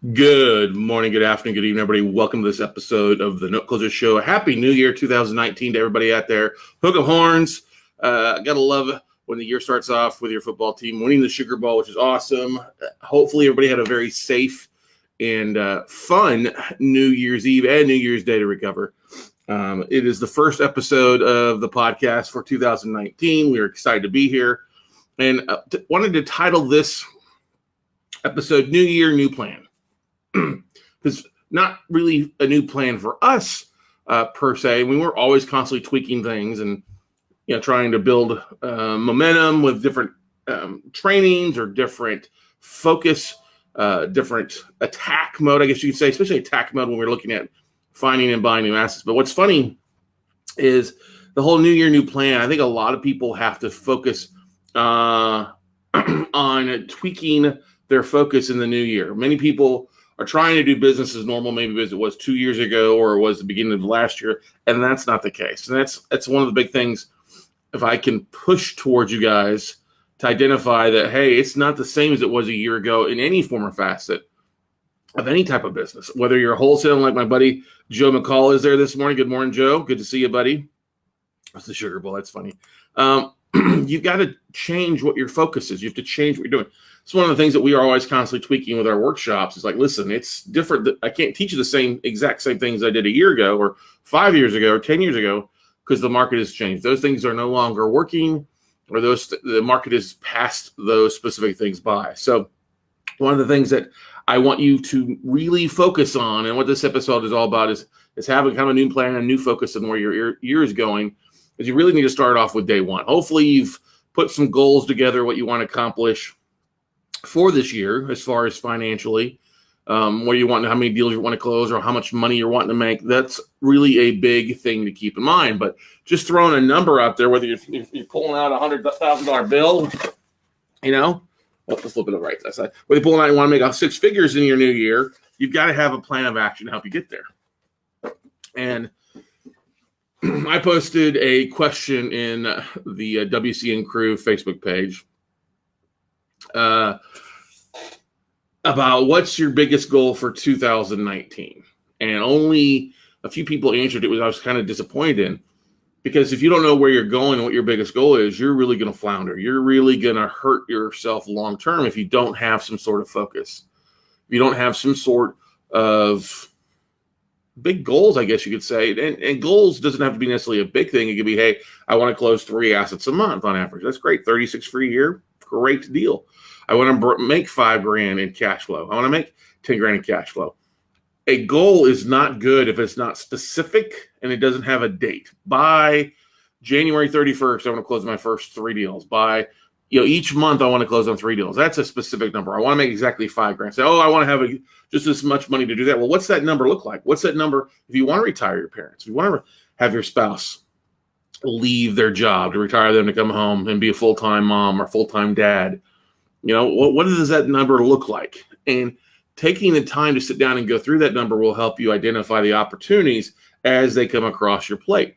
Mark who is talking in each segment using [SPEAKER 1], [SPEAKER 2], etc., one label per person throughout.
[SPEAKER 1] Good morning, good afternoon, good evening, everybody. Welcome to this episode of the Note Closer Show. Happy New Year 2019 to everybody out there. Hook 'em horns. Gotta love when the year starts off with your football team winning the Sugar Bowl, which is awesome. Hopefully, everybody had a very safe and fun New Year's Eve and New Year's Day to recover. It is the first episode of the podcast for 2019. We're excited to be here and wanted to title this episode New Year, New Plan. Because not really a new plan for us per se. We were always constantly tweaking things and trying to build momentum with different trainings or different focus, different attack mode, I guess you could say, especially attack mode when we're looking at finding and buying new assets. But what's funny is the whole new year, new plan. I think a lot of people have to focus on tweaking their focus in the new year. Many people are trying to do business as normal, maybe as it was 2 years ago or it was the beginning of last year, and that's not the case. And that's one of the big things. If I can push towards you guys to identify that, hey, it's not the same as it was a year ago in any form or facet of any type of business. Whether you're wholesaling like my buddy Joe McCall is there this morning. Good morning, Joe. Good to see you, buddy. That's the Sugar Bowl. That's funny. You've got to change what your focus is. You have to change what you're doing. It's one of the things that we are always constantly tweaking with our workshops. It's like, listen, it's different. I can't teach you the exact same things I did a year ago or 5 years ago or 10 years ago because the market has changed. Those things are no longer working, or the market has passed those specific things by. So one of the things that I want you to really focus on, and what this episode is all about, is having kind of a new plan, a new focus on where your year is going, is you really need to start off with day one. Hopefully you've put some goals together, what you want to accomplish for this year, as far as financially, where you want, how many deals you want to close, or how much money you're wanting to make. That's really a big thing to keep in mind. But just throwing a number out there, whether you're pulling out $100,000 bill, let's flip it over right side. Whether you're pulling out, you want to make out six figures in your new year, you've got to have a plan of action to help you get there. And I posted a question in the WCN Crew Facebook page about what's your biggest goal for 2019, and only a few people answered it. I was kind of disappointed in, because if you don't know where you're going and what your biggest goal is, you're really going to flounder. You're really going to hurt yourself long term if you don't have some sort of focus. If you don't have some sort of big goals, I guess you could say. And goals doesn't have to be necessarily a big thing. It could be, hey, I want to close 3 assets a month on average. That's great. 36 for a year. Great deal. I want to make $5,000 in cash flow. I want to make $10,000 in cash flow. A goal is not good if it's not specific and it doesn't have a date. By January 31st, I want to close my first 3 deals. By each month, I want to close on 3 deals. That's a specific number. I want to make exactly $5,000. Say, I want to have just this much money to do that. Well, what's that number look like? What's that number if you want to retire your parents? If you want to have your spouse leave their job, to retire them, to come home and be a full-time mom or full-time dad, what does that number look like? And taking the time to sit down and go through that number will help you identify the opportunities as they come across your plate.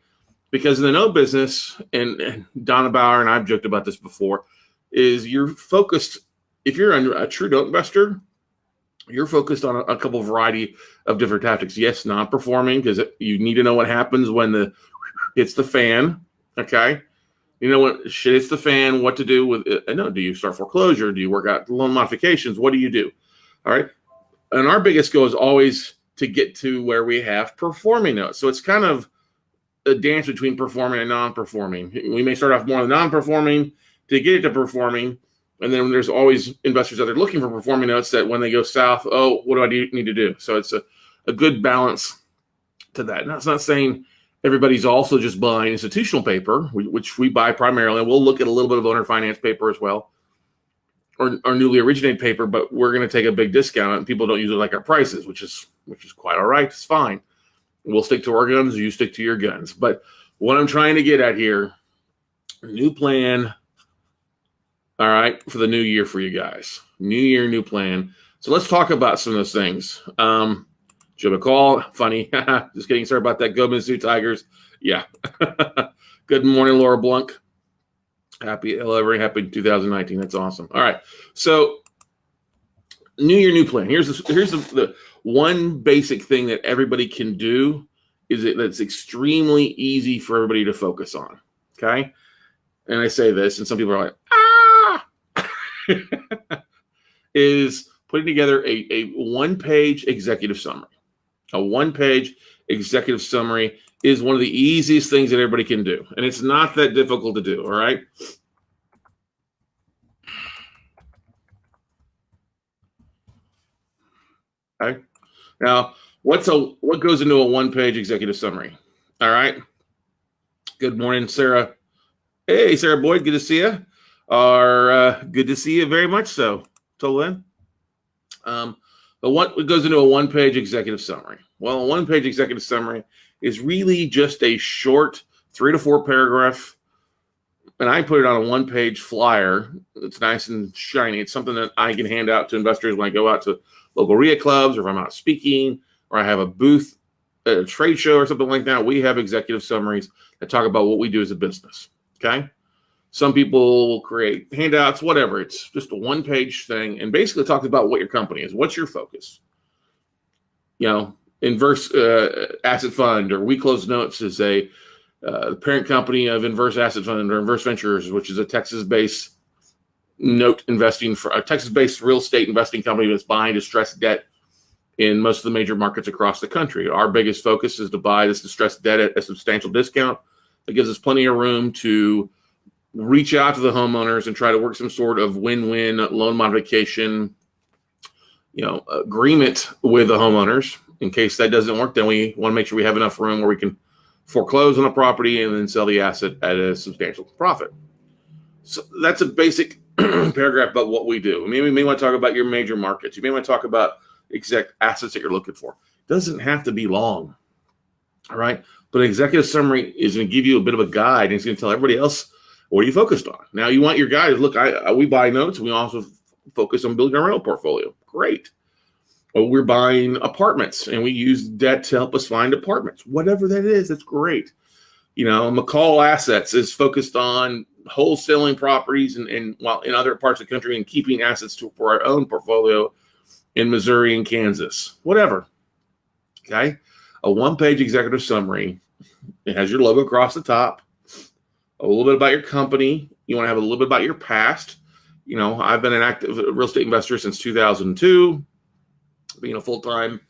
[SPEAKER 1] Because in the note business, and Donna Bauer and I've joked about this before, is you're focused. If you're a true note investor, you're focused on a couple variety of different tactics. Yes, non-performing, because you need to know what happens when it's the fan. Okay. When shit hits the fan, what to do with it. Do you start foreclosure? Do you work out loan modifications? What do you do? All right. And our biggest goal is always to get to where we have performing notes. So it's kind of a dance between performing and non-performing. We may start off more on the non-performing to get it to performing. And then there's always investors out there looking for performing notes that when they go south, what do I need to do? So it's a good balance to that. Now, it's not saying everybody's also just buying institutional paper, which we buy primarily. We'll look at a little bit of owner finance paper as well, or newly originated paper, but we're going to take a big discount, and people don't usually like our prices, which is quite all right. It's fine. We'll stick to our guns. You stick to your guns. But what I'm trying to get at here, new plan, all right, for the new year for you guys. New year, new plan. So let's talk about some of those things. Joe McCall, funny. Just kidding. Sorry about that. Go Mizzou Tigers. Yeah. Good morning, Laura Blunk. Happy 2019. That's awesome. All right. So New year, new plan. Here's the one basic thing that everybody can do is that's extremely easy for everybody to focus on. Okay. And I say this, and some people are like, is putting together a one-page executive summary. A one-page executive summary is one of the easiest things that everybody can do. And it's not that difficult to do, all right? Okay. Now, what goes into a one-page executive summary? All right. Good morning, Sarah. Hey, Sarah Boyd, good to see you. Good to see you very much so. Till then. But what goes into a one-page executive summary? Well, a one-page executive summary is really just a short 3 to 4 paragraph, and I put it on a one-page flyer. It's nice and shiny. It's something that I can hand out to investors when I go out to local RIA clubs, or if I'm out speaking, or I have a booth at a trade show or something like that. We have executive summaries that talk about what we do as a business. Okay. Some people create handouts, whatever. It's just a one-page thing, and basically talks about what your company is. What's your focus? Inverse Asset Fund, or We Close Notes, is a parent company of Inverse Asset Fund or Inverse Ventures, which is a Texas-based a Texas-based real estate investing company that's buying distressed debt in most of the major markets across the country. Our biggest focus is to buy this distressed debt at a substantial discount that gives us plenty of room to reach out to the homeowners and try to work some sort of win-win loan modification, agreement with the homeowners. In case that doesn't work, then we want to make sure we have enough room where we can foreclose on a property and then sell the asset at a substantial profit. So that's a basic paragraph about what we do. Maybe you may want to talk about your major markets. You may want to talk about exact assets that you're looking for. It doesn't have to be long. All right. But an executive summary is going to give you a bit of a guide, and it's going to tell everybody else what are you focused on. Now, you want your guys, look, we buy notes. We also focus on building our rental portfolio. Great. Well, we're buying apartments, and we use debt to help us find apartments. Whatever that is, that's great. McCall Assets is focused on wholesaling properties and while in other parts of the country and keeping assets for our own portfolio in Missouri and Kansas. Whatever. Okay. A one-page executive summary. It has your logo across the top. A little bit about your company. You want to have a little bit about your past. I've been an active real estate investor since 2002. Being a full-time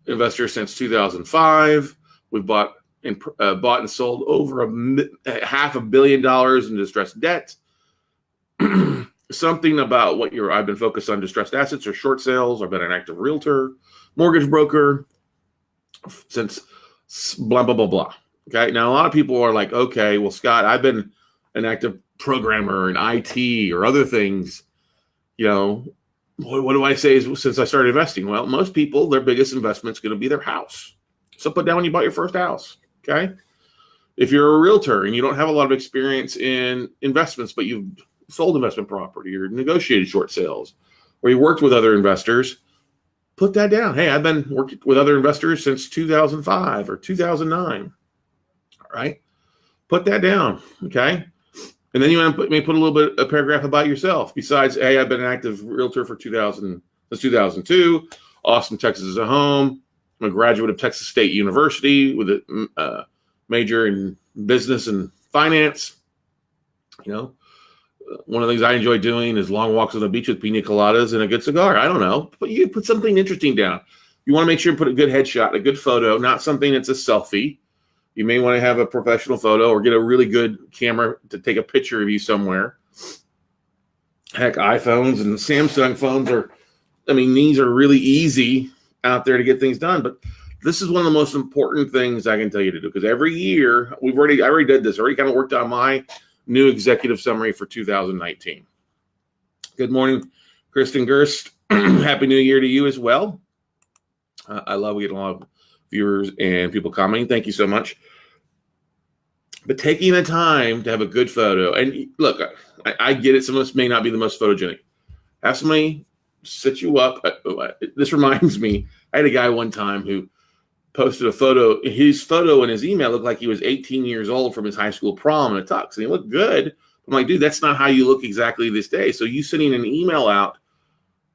[SPEAKER 1] investor since 2005. We've bought and sold over $500 million in distressed debt. Something about I've been focused on distressed assets or short sales. I've been an active realtor, mortgage broker since blah, blah, blah, blah. Okay. Now, a lot of people are like, okay, well, Scott, I've been an active programmer in IT or other things. What do I say since I started investing? Well, most people, their biggest investment is going to be their house. So put down when you bought your first house. Okay. If you're a realtor and you don't have a lot of experience in investments, but you've sold investment property or negotiated short sales, or you worked with other investors, put that down. Hey, I've been working with other investors since 2005 or 2009. All right. Put that down. Okay. And then you want to put a little bit a paragraph about yourself. Besides, hey, I've been an active realtor since 2002. Austin, Texas is a home. I'm a graduate of Texas State University with a major in business and finance. One of the things I enjoy doing is long walks on the beach with pina coladas and a good cigar. I don't know, but you put something interesting down. You want to make sure you put a good headshot, a good photo, not something that's a selfie. You may want to have a professional photo or get a really good camera to take a picture of you somewhere. Heck, iPhones and Samsung phones these are really easy out there to get things done. But this is one of the most important things I can tell you to do, because every year I already did this, already kind of worked on my new executive summary for 2019. Good morning, Kristen Gerst. Happy New Year to you as well. I love getting a lot of viewers and people commenting. Thank you so much. But taking the time to have a good photo, and look, I get it. Some of us may not be the most photogenic. Have somebody sit you up. This reminds me, I had a guy one time who posted a photo. His photo in his email looked like he was 18 years old from his high school prom in a tux, and he looked good. I'm like, dude, that's not how you look exactly this day. So you sending an email out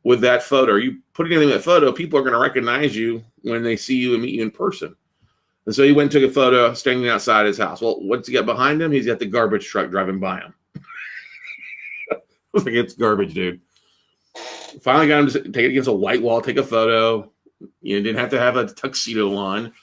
[SPEAKER 1] with that photo? Are you putting anything in that photo? People are going to recognize you when they see you and meet you in person. And so he went and took a photo standing outside his house. Well, what's he got behind him? He's got the garbage truck driving by him. I was like, it's garbage, dude. Finally got him to take it against a white wall, take a photo. You didn't have to have a tuxedo on.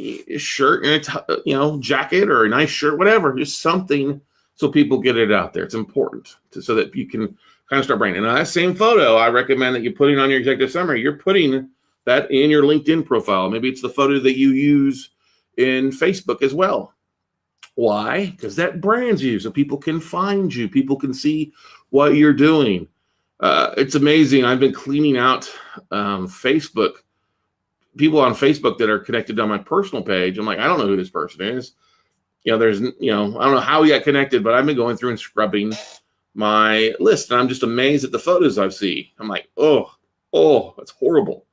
[SPEAKER 1] A shirt and a jacket or a nice shirt, whatever. Just something so people get it out there. It's important so that you can kind of start branding. Now, that same photo, I recommend that you put it on your executive summary. You're putting that in your LinkedIn profile. Maybe it's the photo that you use in Facebook as well. Why? Because that brands you so people can find you. People can see what you're doing. It's amazing. I've been cleaning out Facebook, people on Facebook that are connected on my personal page. I'm like, I don't know who this person is. I don't know how we got connected, but I've been going through and scrubbing my list, and I'm just amazed at the photos I see. I'm like, oh, that's horrible.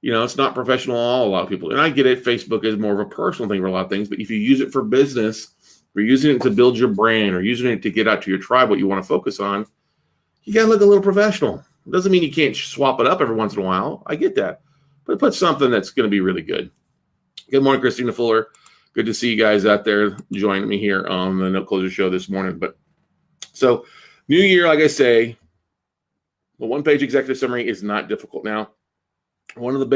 [SPEAKER 1] It's not professional at all, a lot of people. And I get it, Facebook is more of a personal thing for a lot of things, but if you use it for business, or using it to build your brand, or using it to get out to your tribe what you want to focus on, you got to look a little professional. It doesn't mean you can't swap it up every once in a while. I get that. But put something that's going to be really good. Good morning, Christina Fuller. Good to see you guys out there joining me here on the Note Closer Show this morning. But so, new year, like I say, the one-page executive summary is not difficult. Now, one of the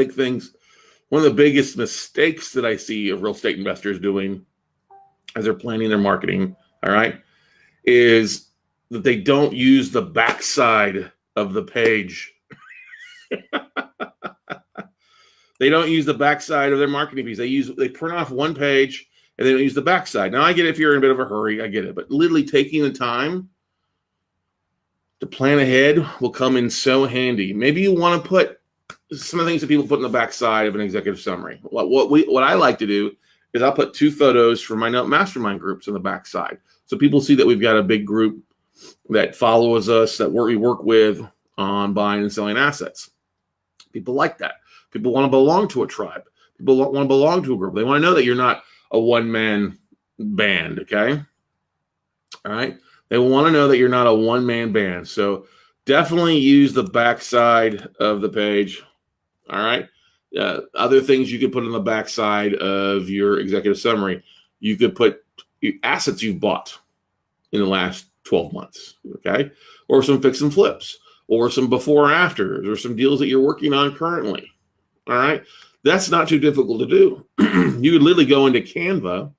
[SPEAKER 1] biggest mistakes that I see of real estate investors doing as they're planning their marketing, all right, is that they don't use the backside of the page. They don't use the backside of their marketing piece. They print off one page and they don't use the backside. Now, I get it if you're in a bit of a hurry, I get it. But literally taking the time to plan ahead will come in so handy. Maybe you want to put some of the things that people put in the backside of an executive summary. What I like to do is I'll put 2 photos from my Note Mastermind groups in the backside. So people see that we've got a big group that follows us, that we work with on buying and selling assets. People like that. People want to belong to a tribe. People want to belong to a group. They want to know that you're not a one-man band, okay? All right? They want to know that you're not a one-man band. So definitely use the backside of the page, all right? Other things you could put on the backside of your executive summary. You could put assets you've bought in the last 12 months, okay? Or some fix and flips, or some before and afters, or some deals that you're working on currently. All right. That's not too difficult to do. You could literally go into Canva,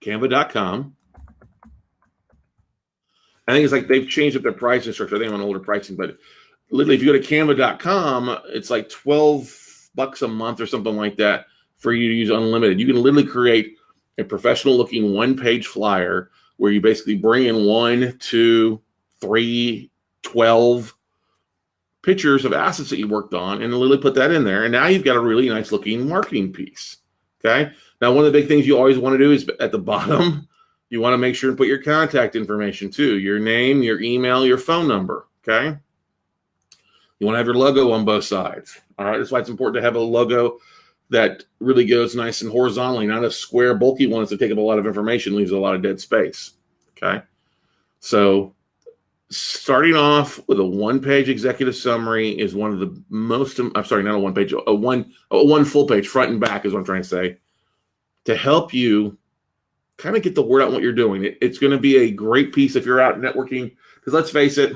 [SPEAKER 1] canva.com. I think it's like they've changed up their pricing structure. I think I'm on older pricing, but literally if you go to canva.com, it's like $12 a month or something like that for you to use unlimited. You can literally create a professional looking one-page flyer where you basically bring in 1, 2, 3, 12 pictures of assets that you worked on and literally put that in there. And now you've got a really nice looking marketing piece. Okay. Now, one of the big things you always want to do is at the bottom, you want to make sure and put your contact information too, your name, your email, your phone number. Okay. You want to have your logo on both sides. All right. That's why it's important to have a logo that really goes nice and horizontally, not a square, bulky one that take up a lot of information, leaves a lot of dead space. Okay. So starting off with a one-page executive summary is one of the most, I'm sorry, not a one-page, one full page, front and back is what I'm trying to say, to help you kind of get the word out on what you're doing. It's going to be a great piece if you're out networking, because let's face it,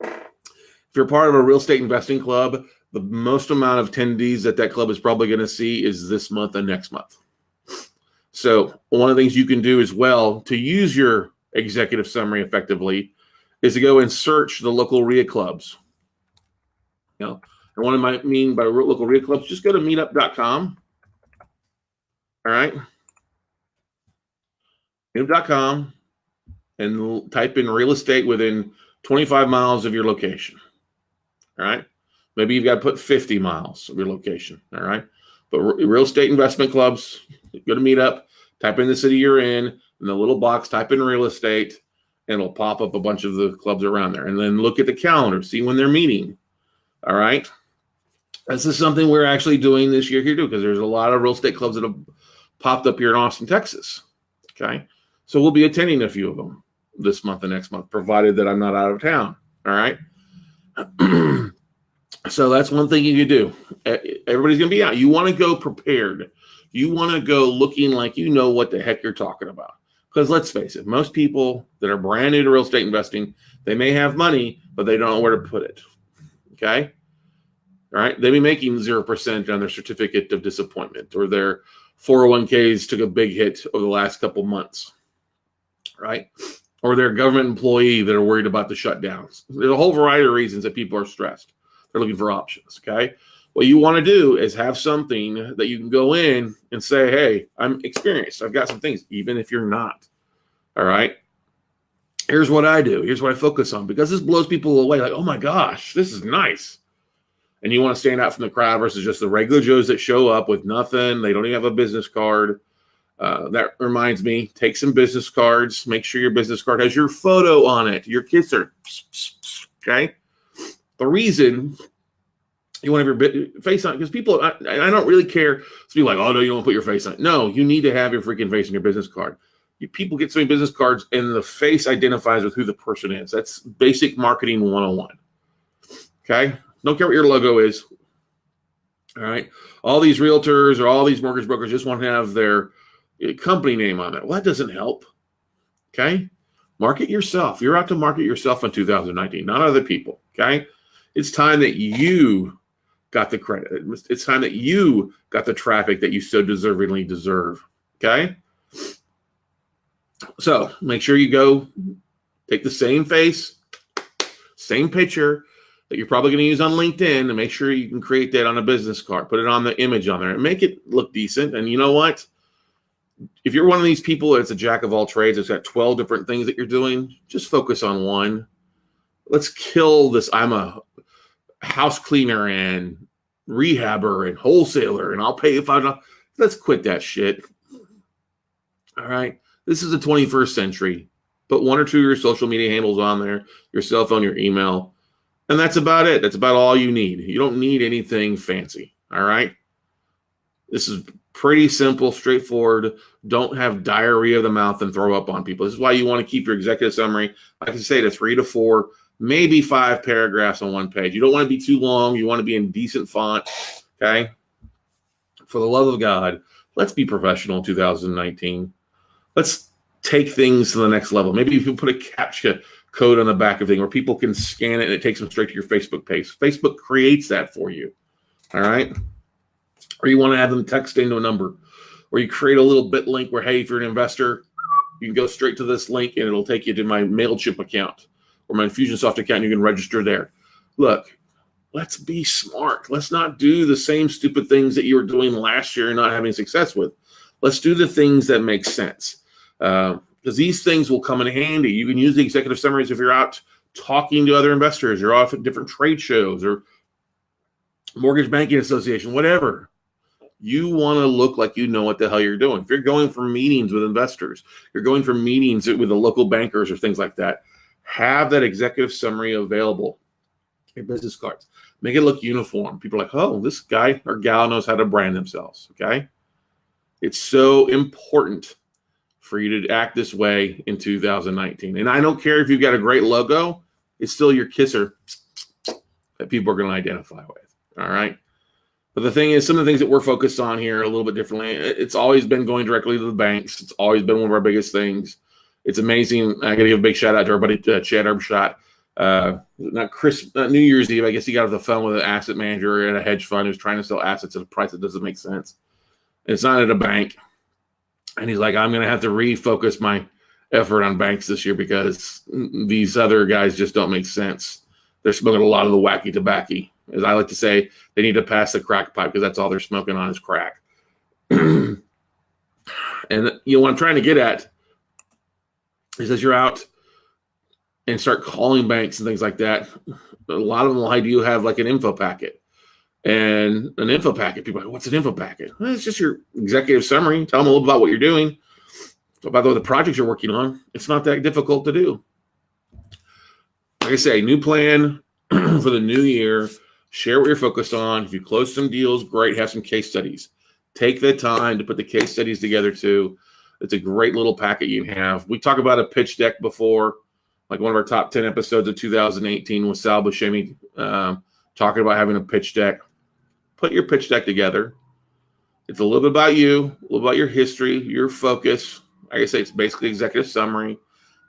[SPEAKER 1] if you're part of a real estate investing club, the most amount of attendees that club is probably going to see is this month and next month. So one of the things you can do as well to use your executive summary effectively is to go and search the local RIA clubs. And what I mean by local RIA clubs, just go to meetup.com. All right. Meetup.com and type in real estate within 25 miles of your location. All right. Maybe you've got to put 50 miles of your location. All right. But real estate investment clubs, go to Meetup, type in the city you're in the little box, type in real estate, and it'll pop up a bunch of the clubs around there. And then look at the calendar, see when they're meeting. All right. This is something we're actually doing this year here too, because there's a lot of real estate clubs that have popped up here in Austin, Texas. Okay. So we'll be attending a few of them this month and next month, provided that I'm not out of town. All right. So that's one thing you can do. Everybody's going to be out. You want to go prepared. You want to go looking like you know what the heck you're talking about. Because let's face it, most people that are brand new to real estate investing, they may have money, but they don't know where to put it. Okay? All right? They be making 0% on their certificate of disappointment, or their 401ks took a big hit over the last couple months. Right? Or they're a government employee that are worried about the shutdowns. There's a whole variety of reasons that people are stressed. They're looking for options, okay? What you want to do is have something that you can go in and say, hey, I'm experienced. I've got some things, even if you're not, all right? Here's what I do. Here's what I focus on, because this blows people away. Like, oh my gosh, this is nice. And you want to stand out from the crowd versus just the regular Joes that show up with nothing. They don't even have a business card. That reminds me, take some business cards. Make sure your business card has your photo on it, your kisser, okay? The reason you want to have your face on it, because people, I don't really care. So people are like, oh, no, you don't want to put your face on it. No, you need to have your freaking face on your business card. People get so many business cards, and the face identifies with who the person is. That's basic marketing 101. Okay? Don't care what your logo is. All right? All these realtors or all these mortgage brokers just want to have their company name on it. Well, that doesn't help. Okay? Market yourself. You're out to market yourself in 2019, not other people. Okay? It's time that you got the credit. It's time that you got the traffic that you so deservingly deserve. Okay? So make sure you go take the same face, same picture that you're probably going to use on LinkedIn, and make sure you can create that on a business card. Put it on the image on there and make it look decent. And you know what? If you're one of these people that's a jack of all trades, it's got 12 different things that you're doing, just focus on one. Let's kill this. I'm a house cleaner and rehabber and wholesaler, and I'll pay you $5. Let's quit that shit. All right. This is the 21st century. Put one or two of your social media handles on there, your cell phone, your email, and that's about it. That's about all you need. You don't need anything fancy. All right. This is pretty simple, straightforward. Don't have diarrhea of the mouth and throw up on people. This is why you want to keep your executive summary, like I say, to 3 to 4, maybe 5 paragraphs on one page. You don't want to be too long. You want to be in decent font. Okay. For the love of God, let's be professional in 2019. Let's take things to the next level. Maybe you can put a CAPTCHA code on the back of thing where people can scan it and it takes them straight to your Facebook page. Facebook creates that for you. All right. Or you want to have them text into a number, or you create a little bit link where, hey, if you're an investor, you can go straight to this link and it'll take you to my MailChimp account or my Infusionsoft account, and you can register there. Look, let's be smart. Let's not do the same stupid things that you were doing last year and not having success with. Let's do the things that make sense. Because these things will come in handy. You can use the executive summaries if you're out talking to other investors, you're off at different trade shows or mortgage banking association, whatever. You want to look like you know what the hell you're doing. If you're going for meetings with investors, you're going for meetings with the local bankers or things like that, have that executive summary available. Your business cards. Make it look uniform. People are like, oh, this guy or gal knows how to brand themselves. Okay. It's so important for you to act this way in 2019. And I don't care if you've got a great logo, it's still your kisser that people are going to identify with. All right. But the thing is, some of the things that we're focused on here a little bit differently, it's always been going directly to the banks. It's always been one of our biggest things. It's amazing. I got to give a big shout out to our buddy, Chad Urbshott. Not New Year's Eve, I guess he got off the phone with an asset manager at a hedge fund who's trying to sell assets at a price that doesn't make sense. It's not at a bank. And he's like, I'm going to have to refocus my effort on banks this year because these other guys just don't make sense. They're smoking a lot of the wacky tobacco. As I like to say, they need to pass the crack pipe because that's all they're smoking on is crack. And what I'm trying to get at is as you're out and start calling banks and things like that, a lot of them will you have like an info packet. And an info packet, people are like, what's an info packet? Well, it's just your executive summary. Tell them a little about what you're doing, about the projects you're working on. It's not that difficult to do. Like I say, new plan for the new year. Share what you're focused on. If you close some deals, great. Have some case studies. Take the time to put the case studies together too. It's a great little packet you can have. We talked about a pitch deck before. Like one of our top 10 episodes of 2018 with Sal Buscemi talking about having a pitch deck. Put your pitch deck together. It's a little bit about you, a little about your history, your focus. Like I say, it's basically executive summary.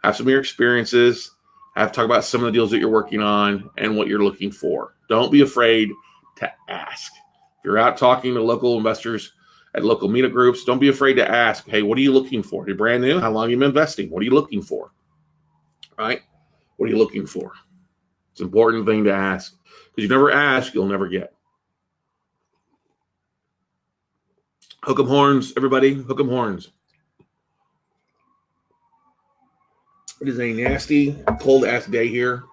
[SPEAKER 1] Have some of your experiences. Talk about some of the deals that you're working on and what you're looking for. Don't be afraid to ask. If you're out talking to local investors at local meetup groups, don't be afraid to ask, hey, what are you looking for? You're brand new. How long have you been investing? What are you looking for? Right? What are you looking for? It's an important thing to ask. Because you never ask, you'll never get. Hook 'em horns, everybody. Hook 'em horns. It is a nasty, cold-ass day here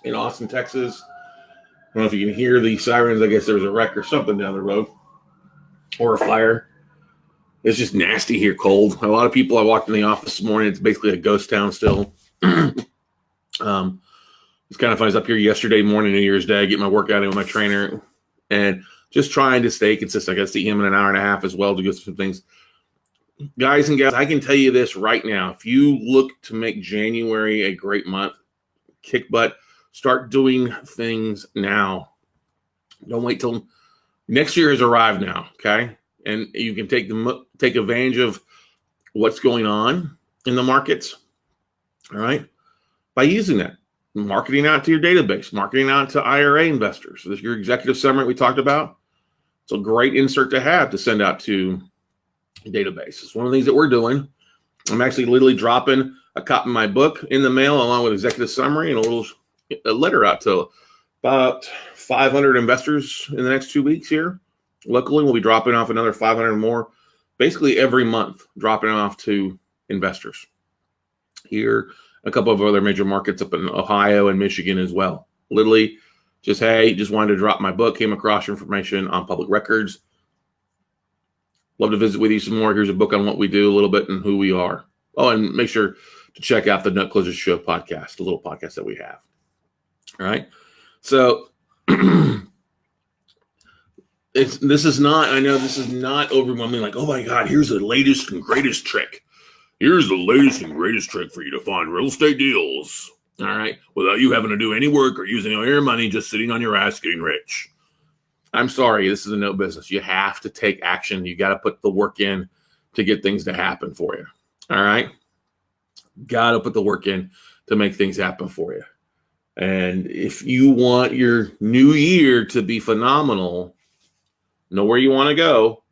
[SPEAKER 1] in Austin, Texas. I don't know if you can hear the sirens. I guess there's a wreck or something down the road. Or a fire. It's just nasty here, cold. A lot of people, I walked in the office this morning. It's basically a ghost town still. It's kind of funny. I was up here yesterday morning, New Year's Day, getting my workout in with my trainer. And just trying to stay consistent. I got to see him in an hour and a half as well to go through some things. Guys and gals, I can tell you this right now. If you look to make January a great month, kick butt, start doing things now. Don't wait till next year has arrived now, okay? And you can take advantage of what's going on in the markets, all right, by using that. Marketing out to your database, marketing out to IRA investors. So this is your executive summary we talked about. It's a great insert to have to send out to a database. It's one of the things that we're doing. I'm actually literally dropping a copy of my book in the mail along with executive summary and a letter out to about 500 investors in the next 2 weeks here. Locally, we'll be dropping off another 500 more basically every month, dropping off to investors here. A couple of other major markets up in Ohio and Michigan as well. Literally, just wanted to drop my book, came across your information on public records. Love to visit with you some more. Here's a book on what we do a little bit and who we are. Oh, and make sure to check out the Nut Closers Show podcast, the little podcast that we have. All right. So this is not overwhelming. Like, oh my God, here's the latest and greatest trick. Here's the latest and greatest trick for you to find real estate deals. All right. Without you having to do any work or using all your money, just sitting on your ass getting rich. I'm sorry. This is a no business. You have to take action. You got to put the work in to get things to happen for you. All right. Got to put the work in to make things happen for you. And if you want your new year to be phenomenal, know where you want to go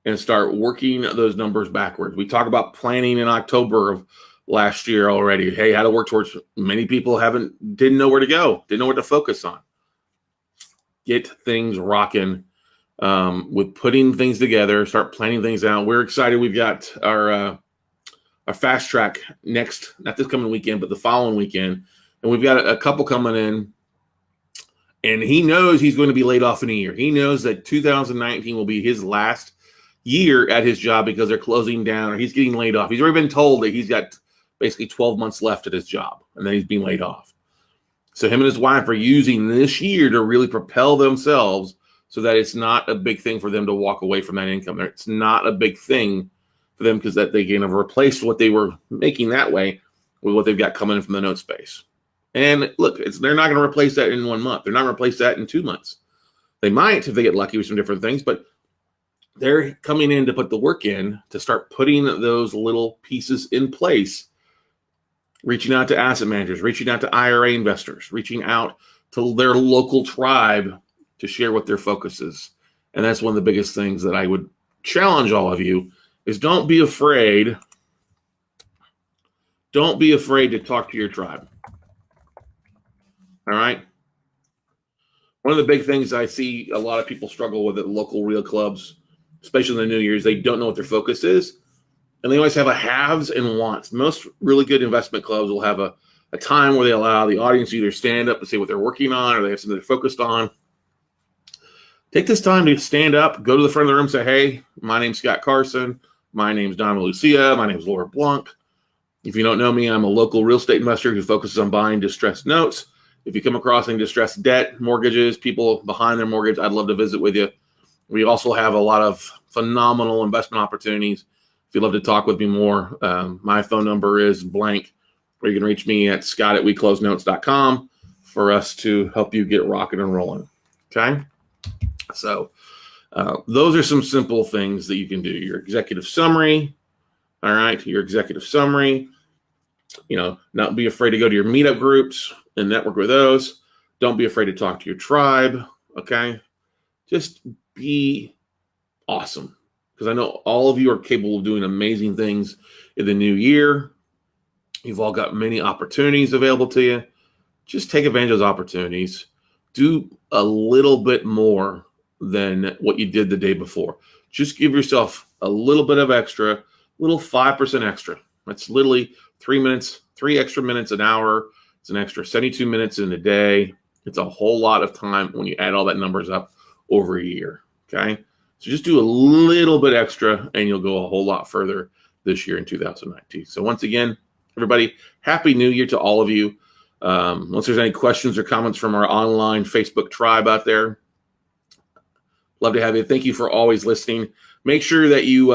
[SPEAKER 1] and start working those numbers backwards. We talk about planning in October of last year already. Hey, how to work towards. Many people didn't know where to go, didn't know what to focus on. Get things rocking with putting things together, start planning things out. We're excited. We've got our fast track next, not this coming weekend, but the following weekend. And we've got a couple coming in. And he knows he's going to be laid off in a year. He knows that 2019 will be his last year at his job because they're closing down or he's getting laid off. He's already been told that he's got basically 12 months left at his job and then he's being laid off. So him and his wife are using this year to really propel themselves so that it's not a big thing for them to walk away from that income. It's not a big thing for them because that they can replace what they were making that way with what they've got coming in from the note space. And look, they're not going to replace that in 1 month. They're not going to replace that in 2 months. They might if they get lucky with some different things, but they're coming in to put the work in to start putting those little pieces in place, reaching out to asset managers, reaching out to IRA investors, reaching out to their local tribe to share what their focus is. And that's one of the biggest things that I would challenge all of you is don't be afraid. Don't be afraid to talk to your tribe. All right. One of the big things I see a lot of people struggle with at local real clubs, especially in the New Year's, they don't know what their focus is. And they always have a haves and wants. Most really good investment clubs will have a time where they allow the audience to either stand up and say what they're working on or they have something they're focused on. Take this time to stand up, go to the front of the room, say, hey, my name's Scott Carson. My name's Donna Lucia. My name's Laura Blanc. If you don't know me, I'm a local real estate investor who focuses on buying distressed notes. If you come across any distressed debt, mortgages, people behind their mortgage, I'd love to visit with you. We also have a lot of phenomenal investment opportunities. If you'd love to talk with me more, my phone number is blank. or you can reach me at scott@weclosenotes.com for us to help you get rocking and rolling. Okay? So those are some simple things that you can do. Your executive summary, all right? Your executive summary, not be afraid to go to your meetup groups and network with those. Don't be afraid to talk to your tribe, okay? Just be awesome, because I know all of you are capable of doing amazing things in the new year. You've all got many opportunities available to you. Just take advantage of those opportunities. Do a little bit more than what you did the day before. Just give yourself a little bit of extra, little 5% extra. That's literally 3 minutes, 3 extra minutes an hour. It's an extra 72 minutes in a day. It's a whole lot of time when you add all that numbers up over a year, okay? So just do a little bit extra and you'll go a whole lot further this year in 2019. So once again, everybody, Happy New Year to all of you. Once there's any questions or comments from our online Facebook tribe out there, love to have you. Thank you for always listening. Make sure that you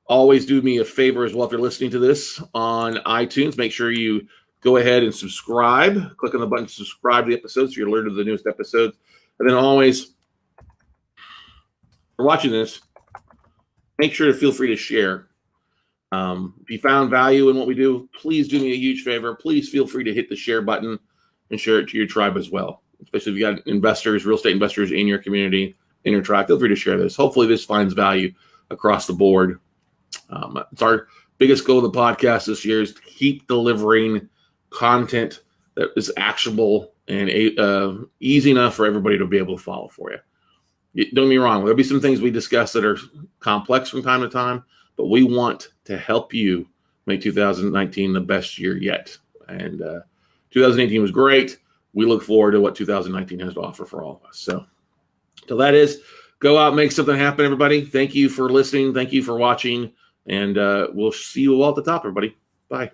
[SPEAKER 1] always do me a favor as well if you're listening to this on iTunes. Make sure you go ahead and subscribe. Click on the button to subscribe to the episodes so you're alerted to the newest episodes. And then always, for watching this, make sure to feel free to share. If you found value in what we do, please do me a huge favor. Please feel free to hit the share button and share it to your tribe as well. Especially if you got investors, real estate investors in your community, in your tribe, feel free to share this. Hopefully this finds value across the board. It's our biggest goal of the podcast this year is to keep delivering content that is actionable and easy enough for everybody to be able to follow for you. Don't get me wrong. There'll be some things we discuss that are complex from time to time, but we want to help you make 2019 the best year yet. And 2018 was great. We look forward to what 2019 has to offer for all of us. So till that is, go out, make something happen, everybody. Thank you for listening. Thank you for watching. And we'll see you all at the top, everybody. Bye.